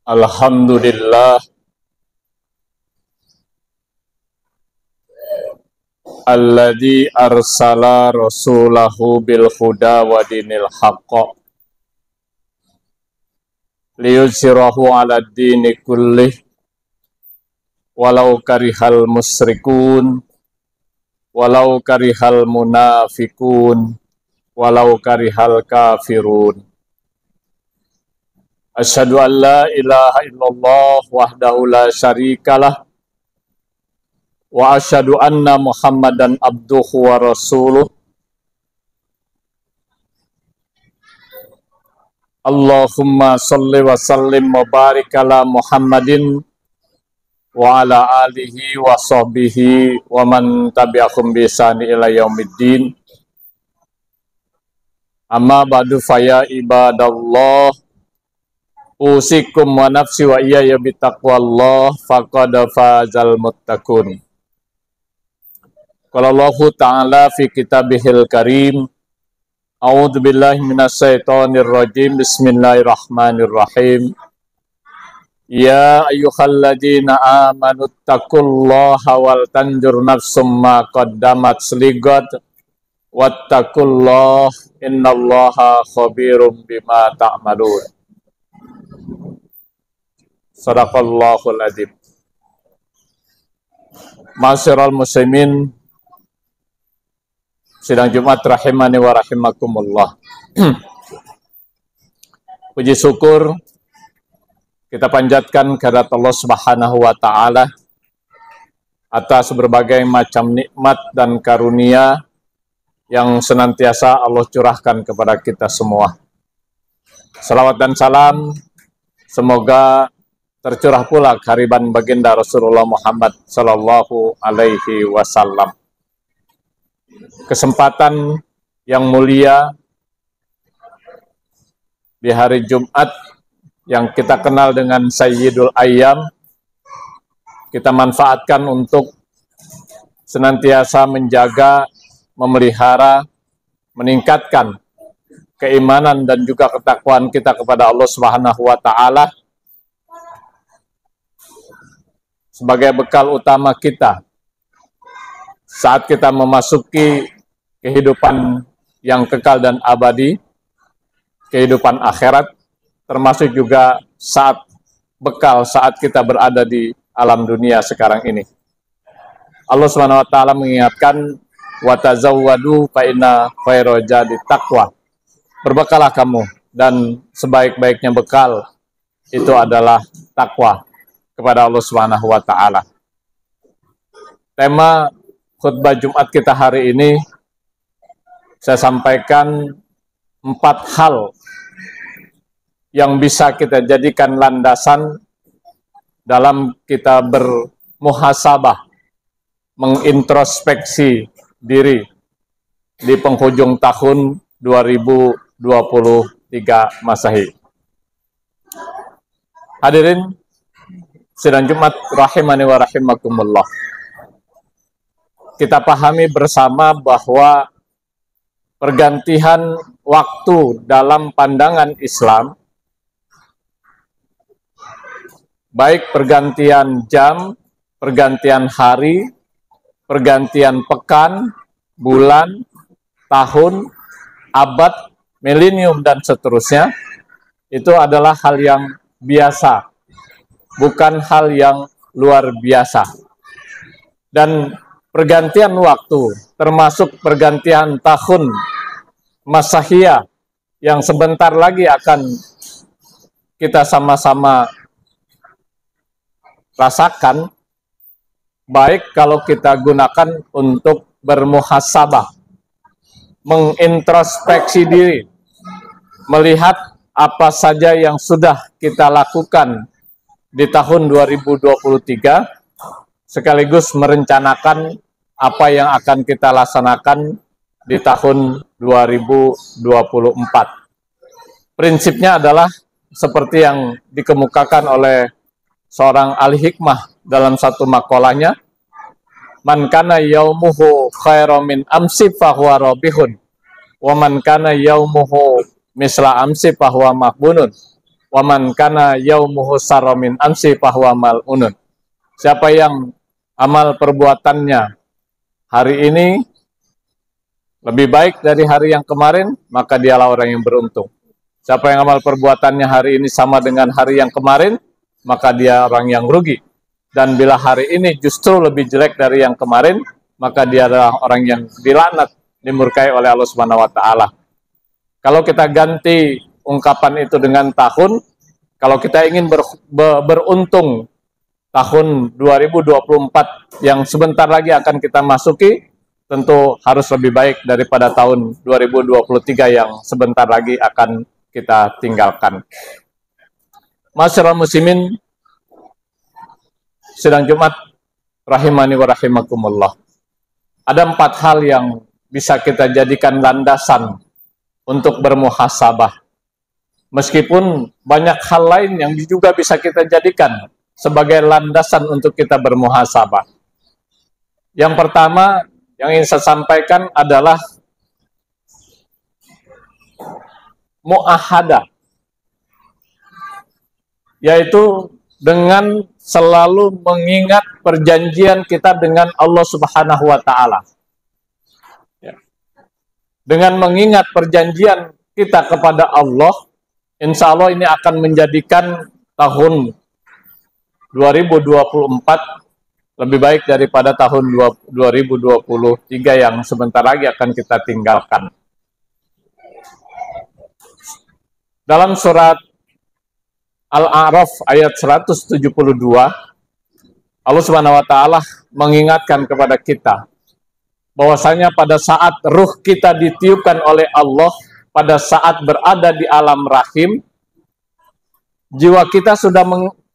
Alhamdulillah alladzi arsala rasulahu bil huda wa dinil haqq liyuzhirahu 'ala dini kullih walau karihal musyrikun walau karihal munafikun walau karihal kafirun. Asyhadu an la ilaha illallah wahdahu la syarikalah wa asyhadu anna Muhammadan abduhu wa rasuluh. Allahumma shalli wa sallim wa barik ala Muhammadin wa ala alihi wa sahbihi wa man tabi'ahum bi ihsani ila yaumiddin. Amma ba'du faya ibadallah, usikum wa nafsi wa iyaya bitaqwallah faqad fazal muttaqun. Qala Allah Ta'ala fi kitabihil karim, a'udzu billahi minasyaitonir rajim, bismillahirrahmanirrahim. Ya ayyuhalladzina amanu taqullaha wal tanzur nafsum ma qaddamat lighad wattaqullaha innallaha khabirum bima ta'malun. Sadaqallahul adzim. Ma'asyiral muslimin, sidang Jumat rahimani wa rahimakumullah. Puji syukur kita panjatkan kehadirat Allah Subhanahu wa taala atas berbagai macam nikmat dan karunia yang senantiasa Allah curahkan kepada kita semua. Salawat dan salam semoga tercurah pula kehariban baginda Rasulullah Muhammad sallallahu alaihi wasallam. Kesempatan yang mulia di hari Jumat yang kita kenal dengan Sayyidul Ayyam, kita manfaatkan untuk senantiasa menjaga, memelihara, meningkatkan keimanan dan juga ketakwaan kita kepada Allah Subhanahu wa taala sebagai bekal utama kita saat kita memasuki kehidupan yang kekal dan abadi, kehidupan akhirat, termasuk juga bekal saat kita berada di alam dunia sekarang ini. Allah Subhanahu wa taala mengingatkan, wa tazawwadu fa inna khairal zadi taqwa. Berbekalah kamu dan sebaik-baiknya bekal itu adalah takwa kepada Allah Subhanahu wa taala. Tema khutbah Jumat kita hari ini saya sampaikan 4 hal yang bisa kita jadikan landasan dalam kita bermuhasabah, mengintrospeksi diri di penghujung tahun 2023 Masehi. Hadirin sidang Jumat rahimani wa rahimakumullah. Kita pahami bersama bahwa pergantian waktu dalam pandangan Islam, baik pergantian jam, pergantian hari, pergantian pekan, bulan, tahun, abad, milenium, dan seterusnya, itu adalah hal yang biasa, bukan hal yang luar biasa. Dan pergantian waktu, termasuk pergantian tahun Masahiyah yang sebentar lagi akan kita sama-sama rasakan, baik kalau kita gunakan untuk bermuhasabah, mengintrospeksi diri, melihat apa saja yang sudah kita lakukan di tahun 2023, sekaligus merencanakan apa yang akan kita laksanakan di tahun 2024. Prinsipnya adalah seperti yang dikemukakan oleh seorang ahli hikmah dalam satu makalahnya, man kana yaumuhu khairan min amsi fahuwa rabihun wa man kana yaumuhu misla amsi fahuwa mahbunun wa man kana yaumuhu sarra min amsi fahuwa mal'unun. Siapa yang amal perbuatannya hari ini lebih baik dari hari yang kemarin, maka dialah orang yang beruntung. Siapa yang amal perbuatannya hari ini sama dengan hari yang kemarin, maka dia orang yang rugi. Dan bila hari ini justru lebih jelek dari yang kemarin, maka dia adalah orang yang dilaknat, dimurkai oleh Allah Subhanahu wa taala. Kalau kita ganti ungkapan itu dengan tahun, kalau kita ingin beruntung tahun 2024 yang sebentar lagi akan kita masuki, tentu harus lebih baik daripada tahun 2023 yang sebentar lagi akan kita tinggalkan. Masyarul muslimin sidang Jumat rahimani wa rahimakumullah. Ada 4 hal yang bisa kita jadikan landasan untuk bermuhasabah. Meskipun banyak hal lain yang juga bisa kita jadikan sebagai landasan untuk kita bermuhasabah. Yang pertama yang ingin saya sampaikan adalah mu'ahadah, yaitu dengan selalu mengingat perjanjian kita dengan Allah Subhanahu wa taala. Dengan mengingat perjanjian kita kepada Allah, insya Allah ini akan menjadikan tahun 2024 lebih baik daripada tahun 2023 yang sebentar lagi akan kita tinggalkan. Dalam surat Al-A'raf ayat 172, Allah Subhanahu wa taala mengingatkan kepada kita bahwasanya pada saat ruh kita ditiupkan oleh Allah, pada saat berada di alam rahim, jiwa kita sudah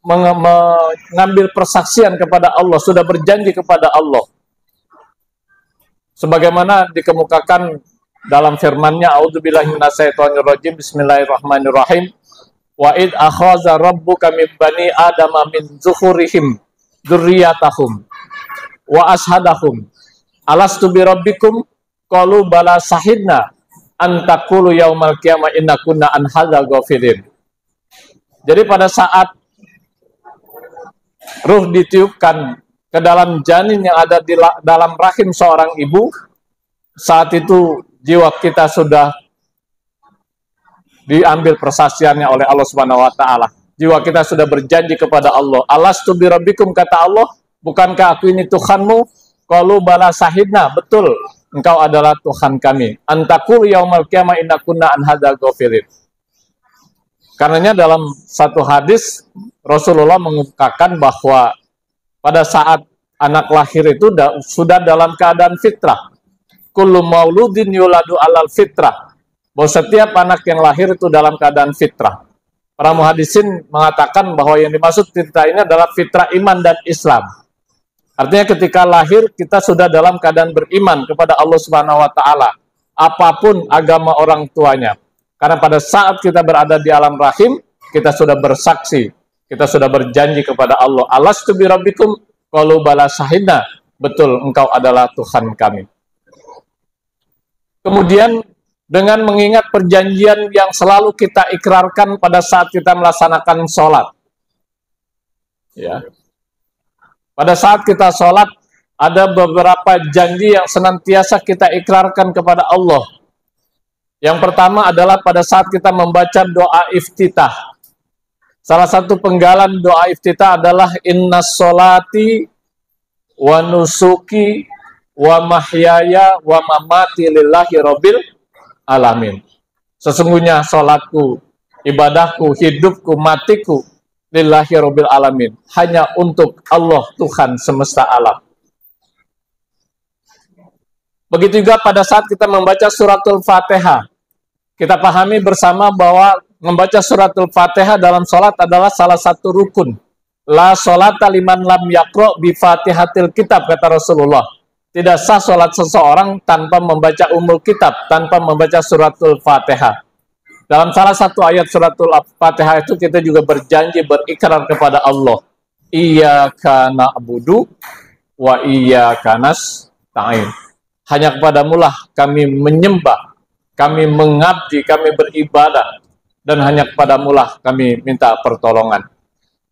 mengambil persaksian kepada Allah, sudah berjanji kepada Allah. Sebagaimana dikemukakan dalam firman-Nya, a'udzubillahi minasyaitonirrajim, bismillahirrahmanirrahim. Wa id akhaza rabbuka min bani adama min zuhurihim dzurriyyatahum wa ashhadahum alastu bi rabbikum qalu bala sahidna an taqulu yaumal qiyamah inna kunna an hadza ghafilin. Jadi pada saat ruh ditiupkan ke dalam janin yang ada di dalam rahim seorang ibu, saat itu jiwa kita sudah diambil persaksiannya oleh Allah Subhanahu wa taala. Jiwa kita sudah berjanji kepada Allah. Alastu bi rabbikum, kata Allah, bukankah aku ini Tuhanmu? Qalu bala sahidna, betul, engkau adalah Tuhan kami. Antaqul yaumal qiyamah inna kunna an hadza ghafilin. Karenanya dalam satu hadis Rasulullah mengungkapkan bahwa pada saat anak lahir itu sudah dalam keadaan fitrah. Kullu mauludin yuladu alal fitrah. Bahwa setiap anak yang lahir itu dalam keadaan fitrah. Para muhadisin mengatakan bahwa yang dimaksud fitrah ini adalah fitrah iman dan Islam. Artinya ketika lahir kita sudah dalam keadaan beriman kepada Allah Subhanahu wa taala, apapun agama orang tuanya. Karena pada saat kita berada di alam rahim, kita sudah bersaksi, kita sudah berjanji kepada Allah, alastu bi rabbikum qalu bala sahidna, betul engkau adalah Tuhan kami. Kemudian dengan mengingat perjanjian yang selalu kita ikrarkan pada saat kita melaksanakan sholat. Ya. Pada saat kita sholat, ada beberapa janji yang senantiasa kita ikrarkan kepada Allah. Yang pertama adalah pada saat kita membaca doa iftitah. Salah satu penggalan doa iftitah adalah inna sholati wa nusuki wa mahyaya wa mamati lillahi rabbil alamin. Sesungguhnya sholatku, ibadahku, hidupku, matiku lillahi rabbil alamin, hanya untuk Allah Tuhan semesta alam. Begitu juga pada saat kita membaca suratul Fatihah, kita pahami bersama bahwa membaca suratul Fatihah dalam sholat adalah salah satu rukun. La sholata liman lam yaqra bi fatihatil kitab, kata Rasulullah. Tidak sah sholat seseorang tanpa membaca umul kitab, tanpa membaca suratul Fatihah. Dalam salah satu ayat suratul Fatihah itu kita juga berjanji, berikrar kepada Allah. Iyyaka na'budu wa iyyaka nasta'in. Hanya kepadamu lah kami menyembah, kami mengabdi, kami beribadah. dan hanya kepadamu-lah kami minta pertolongan.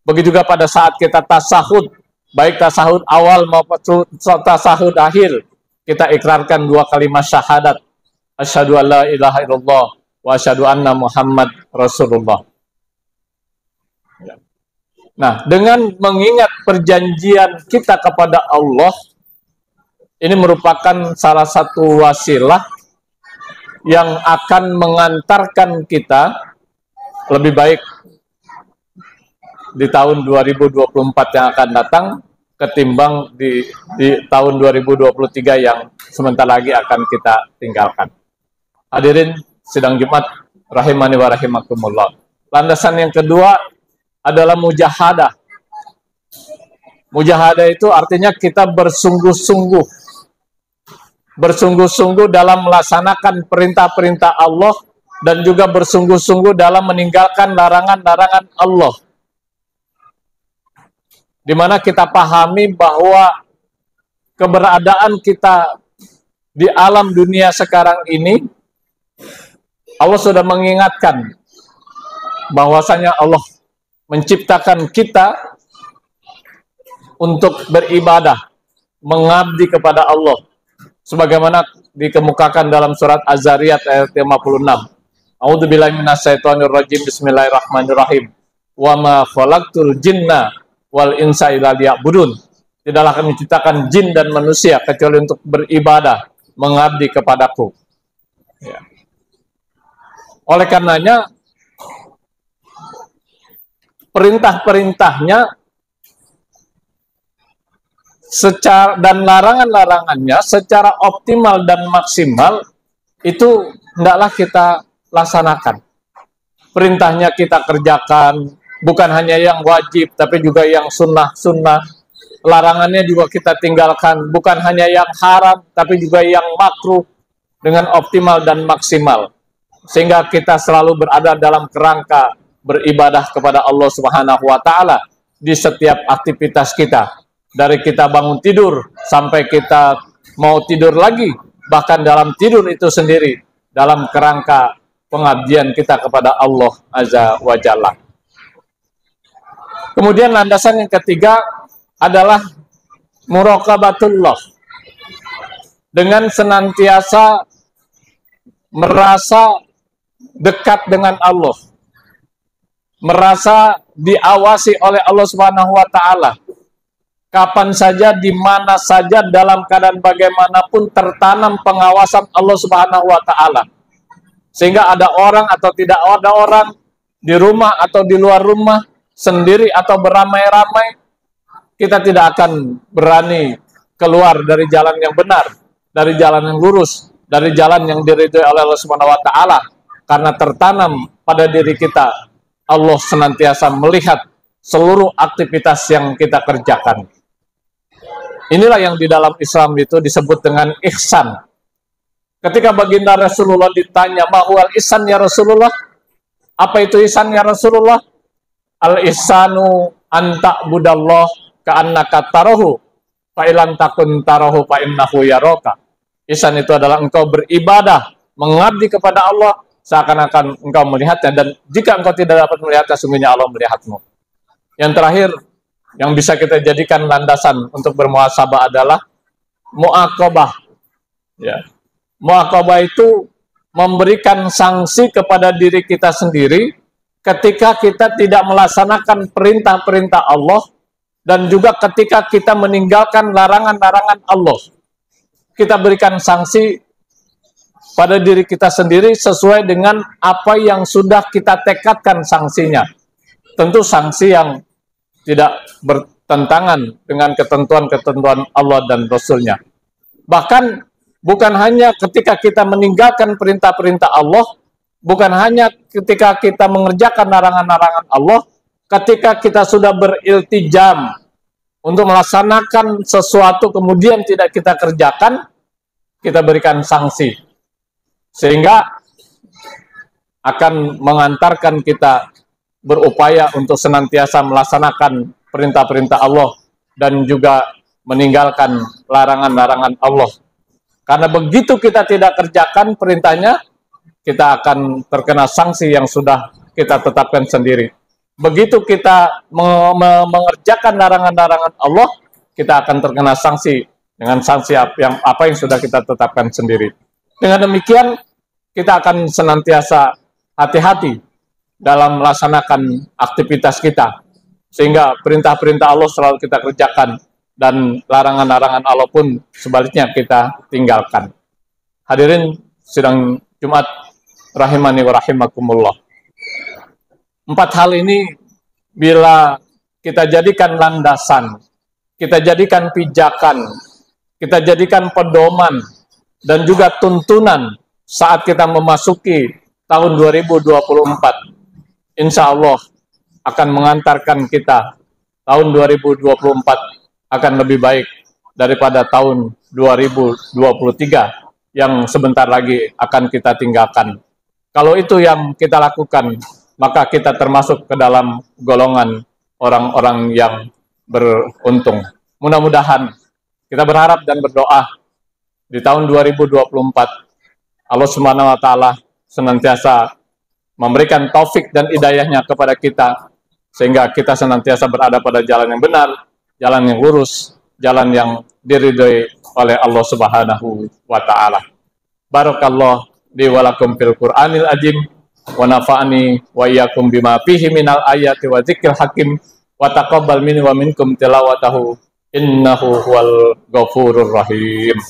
Begitu juga pada saat kita tasahud, baik tasahud awal maupun tasahud akhir, kita ikrarkan dua kalimat syahadat, asyhadu an la ilaha illallah wa asyhadu anna Muhammad Rasulullah. Nah, dengan mengingat perjanjian kita kepada Allah, ini merupakan salah satu wasilah yang akan mengantarkan kita lebih baik di tahun 2024 yang akan datang ketimbang di tahun 2023 yang sebentar lagi akan kita tinggalkan. Hadirin sidang Jumat rahimani wa rahimakumullah. Landasan yang kedua adalah mujahadah. Mujahadah itu artinya kita bersungguh-sungguh. Bersungguh-sungguh dalam melaksanakan perintah-perintah Allah dan juga bersungguh-sungguh dalam meninggalkan larangan-larangan Allah. Di mana kita pahami bahwa keberadaan kita di alam dunia sekarang ini, Allah sudah mengingatkan bahwasanya Allah menciptakan kita untuk beribadah, mengabdi kepada Allah. Sebagaimana dikemukakan dalam surat Az-Zariyat ayat 56. A'udzubillahi minasyaitonirrajim. Bismillahirrahmanirrahim. Wa ma khalaqtul jinna wal insa illa liya'budun. Tidaklah kami menciptakan jin dan manusia kecuali untuk beribadah, mengabdi kepadaku. Ya. Oleh karenanya perintah-perintahnya dan larangan-larangannya secara optimal dan maksimal itu hendaklah kita laksanakan. Perintahnya kita kerjakan, bukan hanya yang wajib, tapi juga yang sunnah-sunnah. Larangannya juga kita tinggalkan, bukan hanya yang haram, tapi juga yang makruh dengan optimal dan maksimal. Sehingga kita selalu berada dalam kerangka beribadah kepada Allah Subhanahu wa Ta'ala di setiap aktivitas kita. Dari kita bangun tidur sampai kita mau tidur lagi, bahkan dalam tidur itu sendiri dalam kerangka pengabdian kita kepada Allah Azza wa Jalla. Kemudian landasan yang ketiga adalah muraqabatullah. Dengan senantiasa merasa dekat dengan Allah, merasa diawasi oleh Allah Subhanahu wa Ta'ala. Kapan saja, di mana saja, dalam keadaan bagaimanapun tertanam pengawasan Allah Subhanahu wa Ta'ala. Sehingga ada orang atau tidak ada orang, di rumah atau di luar rumah, sendiri atau beramai-ramai, kita tidak akan berani keluar dari jalan yang benar, dari jalan yang lurus, dari jalan yang diridhoi oleh Allah Subhanahu wa Ta'ala, karena tertanam pada diri kita, Allah senantiasa melihat seluruh aktivitas yang kita kerjakan. Inilah yang di dalam Islam itu disebut dengan ihsan. Ketika baginda Rasulullah ditanya, "Mahwal ihsan ya Rasulullah?" Apa itu ihsan ya Rasulullah? Al-ihsanu anta budallah ka'annaka tarahu fa ilam takun tarahu fa innahu yaraka. Ihsan itu adalah engkau beribadah, mengabdi kepada Allah seakan-akan engkau melihatnya, dan jika engkau tidak dapat melihatnya, sungguhnya Allah melihatmu. Yang terakhir yang bisa kita jadikan landasan untuk bermuhasabah adalah mu'aqabah. Ya. Mu'aqabah itu memberikan sanksi kepada diri kita sendiri ketika kita tidak melaksanakan perintah-perintah Allah, dan juga ketika kita meninggalkan larangan-larangan Allah. Kita berikan sanksi pada diri kita sendiri sesuai dengan apa yang sudah kita tekadkan sanksinya. Tentu sanksi yang tidak bertentangan dengan ketentuan-ketentuan Allah dan Rasul-Nya. Bahkan bukan hanya ketika kita meninggalkan perintah-perintah Allah, bukan hanya ketika kita mengerjakan larangan-larangan Allah, ketika kita sudah beriltijam untuk melaksanakan sesuatu kemudian tidak kita kerjakan, kita berikan sanksi. Sehingga akan mengantarkan kita berupaya untuk senantiasa melaksanakan perintah-perintah Allah dan juga meninggalkan larangan-larangan Allah. Karena begitu kita tidak kerjakan perintahnya, kita akan terkena sanksi yang sudah kita tetapkan sendiri. Begitu kita mengerjakan larangan-larangan Allah, kita akan terkena sanksi dengan sanksi apa yang sudah kita tetapkan sendiri. Dengan demikian, kita akan senantiasa hati-hati dalam melaksanakan aktivitas kita, sehingga perintah-perintah Allah selalu kita kerjakan, dan larangan-larangan Allah pun sebaliknya kita tinggalkan. Hadirin sidang Jumat rahimani wa rahimakumullah. 4 hal ini bila kita jadikan landasan, kita jadikan pijakan, kita jadikan pedoman dan juga tuntunan saat kita memasuki tahun 2024, insya Allah akan mengantarkan kita tahun 2024 akan lebih baik daripada tahun 2023 yang sebentar lagi akan kita tinggalkan. Kalau itu yang kita lakukan, maka kita termasuk ke dalam golongan orang-orang yang beruntung. Mudah-mudahan kita berharap dan berdoa di tahun 2024 Allah Subhanahu wa taala senantiasa memberikan taufik dan hidayahnya kepada kita, sehingga kita senantiasa berada pada jalan yang benar, jalan yang lurus, jalan yang diridhoi oleh Allah Subhanahu wa taala. Barakallahu li wa lakum fil Qur'anil azim wa nafa'ani wa iyyakum bima fihi minal ayati wa dzikril hakim wa taqabbal minni wa minkum tilawatahu innahu huwal ghafurur rahim.